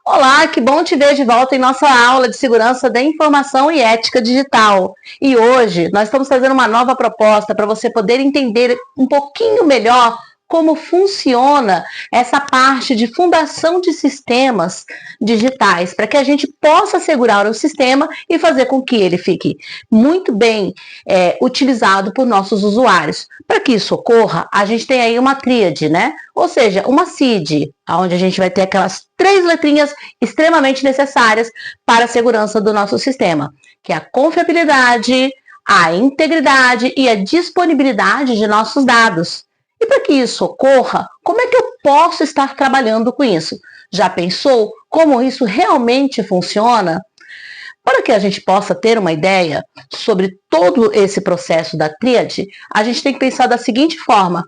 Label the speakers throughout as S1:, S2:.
S1: Olá, que bom te ver de volta em nossa aula de segurança da informação e ética digital. E hoje nós estamos fazendo uma nova proposta para você poder entender um pouquinho melhor como funciona essa parte de fundação de sistemas digitais, para que a gente possa assegurar o sistema e fazer com que ele fique muito bem utilizado por nossos usuários. Para que isso ocorra, a gente tem aí uma tríade, né? Ou seja, uma CID, onde a gente vai ter aquelas 3 letrinhas extremamente necessárias para a segurança do nosso sistema, que é a confiabilidade, a integridade e a disponibilidade de nossos dados. E para que isso ocorra, como é que eu posso estar trabalhando com isso? Já pensou como isso realmente funciona? Para que a gente possa ter uma ideia sobre todo esse processo da tríade, a gente tem que pensar da seguinte forma: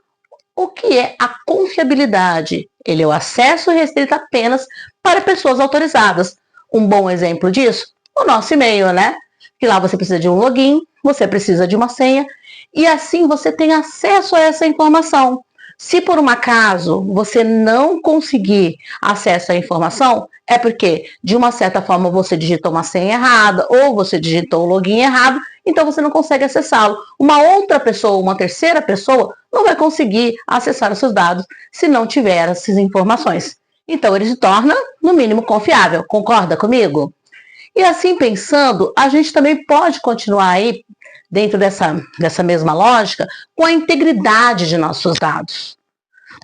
S1: o que é a confiabilidade? Ele é o acesso restrito apenas para pessoas autorizadas. Um bom exemplo disso, o nosso e-mail, né? Que lá você precisa de um login, você precisa de uma senha, e assim você tem acesso a essa informação. Se por um acaso você não conseguir acesso à informação, é porque, de uma certa forma, você digitou uma senha errada ou você digitou o login errado, então você não consegue acessá-lo. Uma outra pessoa, uma terceira pessoa, não vai conseguir acessar os seus dados se não tiver essas informações. Então ele se torna, no mínimo, confiável. Concorda comigo? E assim pensando, a gente também pode continuar aí, dentro dessa mesma lógica, com a integridade de nossos dados.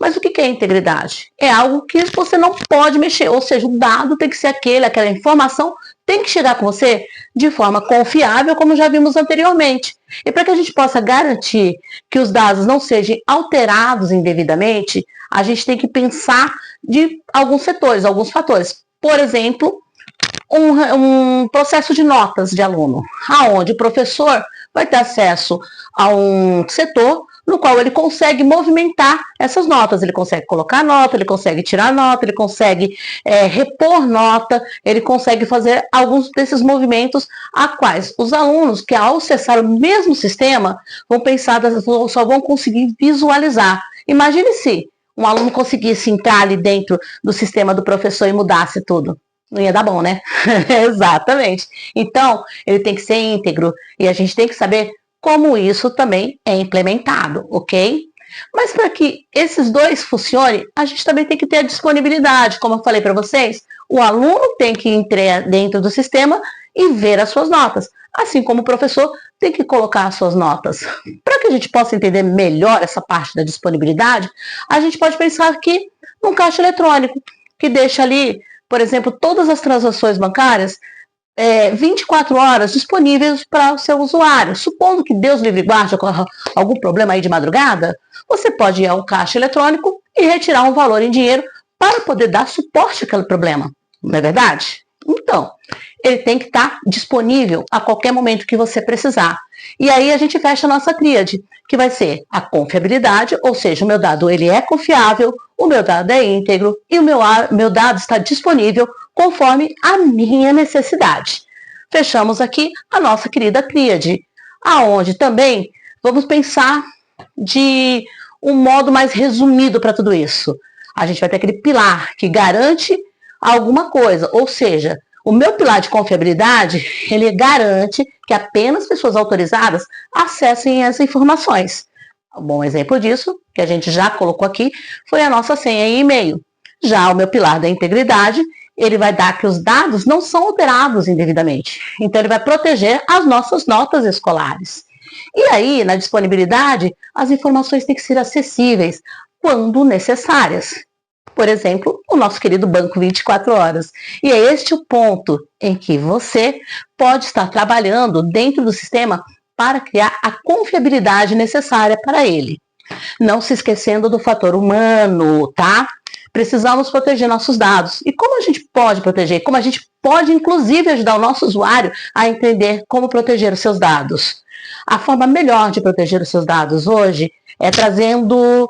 S1: Mas o que é integridade? É algo que você não pode mexer, ou seja, o dado tem que ser aquela informação tem que chegar com você de forma confiável, como já vimos anteriormente. E para que a gente possa garantir que os dados não sejam alterados indevidamente, a gente tem que pensar de alguns setores, alguns fatores. Por exemplo, um processo de notas de aluno, aonde o professor vai ter acesso a um setor no qual ele consegue movimentar essas notas, ele consegue colocar nota, ele consegue tirar nota, ele consegue repor nota, ele consegue fazer alguns desses movimentos a quais os alunos que ao acessar o mesmo sistema vão pensar, só vão conseguir visualizar. Imagine se um aluno conseguisse entrar ali dentro do sistema do professor e mudasse tudo. Não ia dar bom, né? Exatamente. Então, ele tem que ser íntegro e a gente tem que saber como isso também é implementado, ok? Mas para que esses dois funcionem, a gente também tem que ter a disponibilidade. Como eu falei para vocês, o aluno tem que entrar dentro do sistema e ver as suas notas, assim como o professor tem que colocar as suas notas. Para que a gente possa entender melhor essa parte da disponibilidade, a gente pode pensar aqui num caixa eletrônico, que deixa ali, por exemplo, todas as transações bancárias 24 horas disponíveis para o seu usuário. Supondo que Deus livre guarde algum problema aí de madrugada, você pode ir ao caixa eletrônico e retirar um valor em dinheiro para poder dar suporte àquele problema. Não é verdade? Então, ele tem que estar disponível a qualquer momento que você precisar. E aí a gente fecha a nossa tríade, que vai ser a confiabilidade, ou seja, o meu dado ele é confiável, o meu dado é íntegro e o meu dado está disponível conforme a minha necessidade. Fechamos aqui a nossa querida tríade, aonde também vamos pensar de um modo mais resumido para tudo isso. A gente vai ter aquele pilar que garante alguma coisa, ou seja, o meu pilar de confiabilidade, ele garante que apenas pessoas autorizadas acessem as informações. Um bom exemplo disso, que a gente já colocou aqui, foi a nossa senha e e-mail. Já o meu pilar da integridade, ele vai dar que os dados não são alterados indevidamente. Então, ele vai proteger as nossas notas escolares. E aí, na disponibilidade, as informações têm que ser acessíveis quando necessárias. Por exemplo, o nosso querido Banco 24 Horas. E é este o ponto em que você pode estar trabalhando dentro do sistema para criar a confiabilidade necessária para ele. Não se esquecendo do fator humano, tá? Precisamos proteger nossos dados. E como a gente pode proteger? Como a gente pode, inclusive, ajudar o nosso usuário a entender como proteger os seus dados? A forma melhor de proteger os seus dados hoje é trazendo,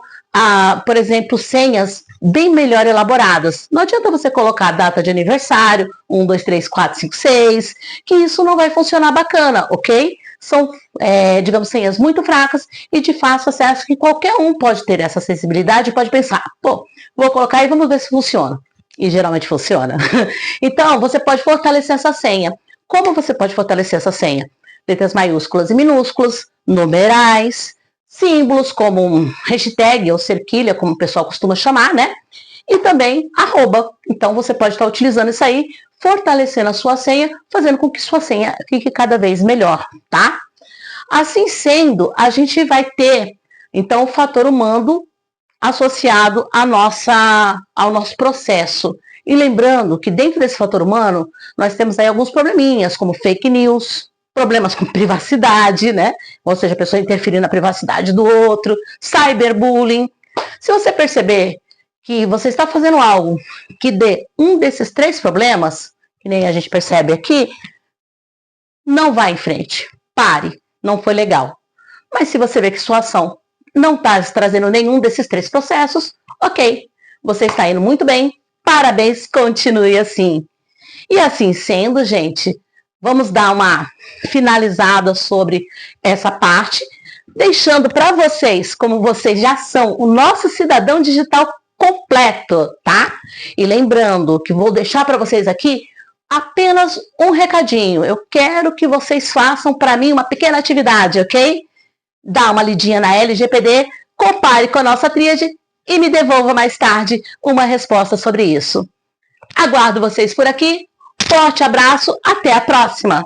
S1: por exemplo, senhas bem melhor elaboradas. Não adianta você colocar a data de aniversário, 1, 2, 3, 4, 5, 6, que isso não vai funcionar bacana, ok? São, digamos, senhas muito fracas e de fácil acesso que qualquer um pode ter essa acessibilidade e pode pensar, pô, vou colocar e vamos ver se funciona. E geralmente funciona. Então, você pode fortalecer essa senha. Como você pode fortalecer essa senha? Letras maiúsculas e minúsculas, numerais, símbolos como hashtag ou cerquilha, como o pessoal costuma chamar, né? E também arroba. Então, você pode estar utilizando isso aí, fortalecendo a sua senha, fazendo com que sua senha fique cada vez melhor, tá? Assim sendo, a gente vai ter, então, o fator humano associado ao nosso processo. E lembrando que dentro desse fator humano, nós temos aí alguns probleminhas, como fake news, problemas com privacidade, né? Ou seja, a pessoa interferir na privacidade do outro, cyberbullying. Se você perceber que você está fazendo algo que dê um desses 3 problemas, que nem a gente percebe aqui, não vá em frente. Pare. Não foi legal. Mas se você vê que sua ação não está trazendo nenhum desses 3 processos, ok, você está indo muito bem, parabéns, continue assim. E assim sendo, gente, vamos dar uma finalizada sobre essa parte, deixando para vocês, como vocês já são, o nosso cidadão digital completo, tá? E lembrando que vou deixar para vocês aqui apenas um recadinho. Eu quero que vocês façam para mim uma pequena atividade, ok? Dá uma lidinha na LGPD, compare com a nossa tríade e me devolva mais tarde uma resposta sobre isso. Aguardo vocês por aqui. Forte abraço, até a próxima!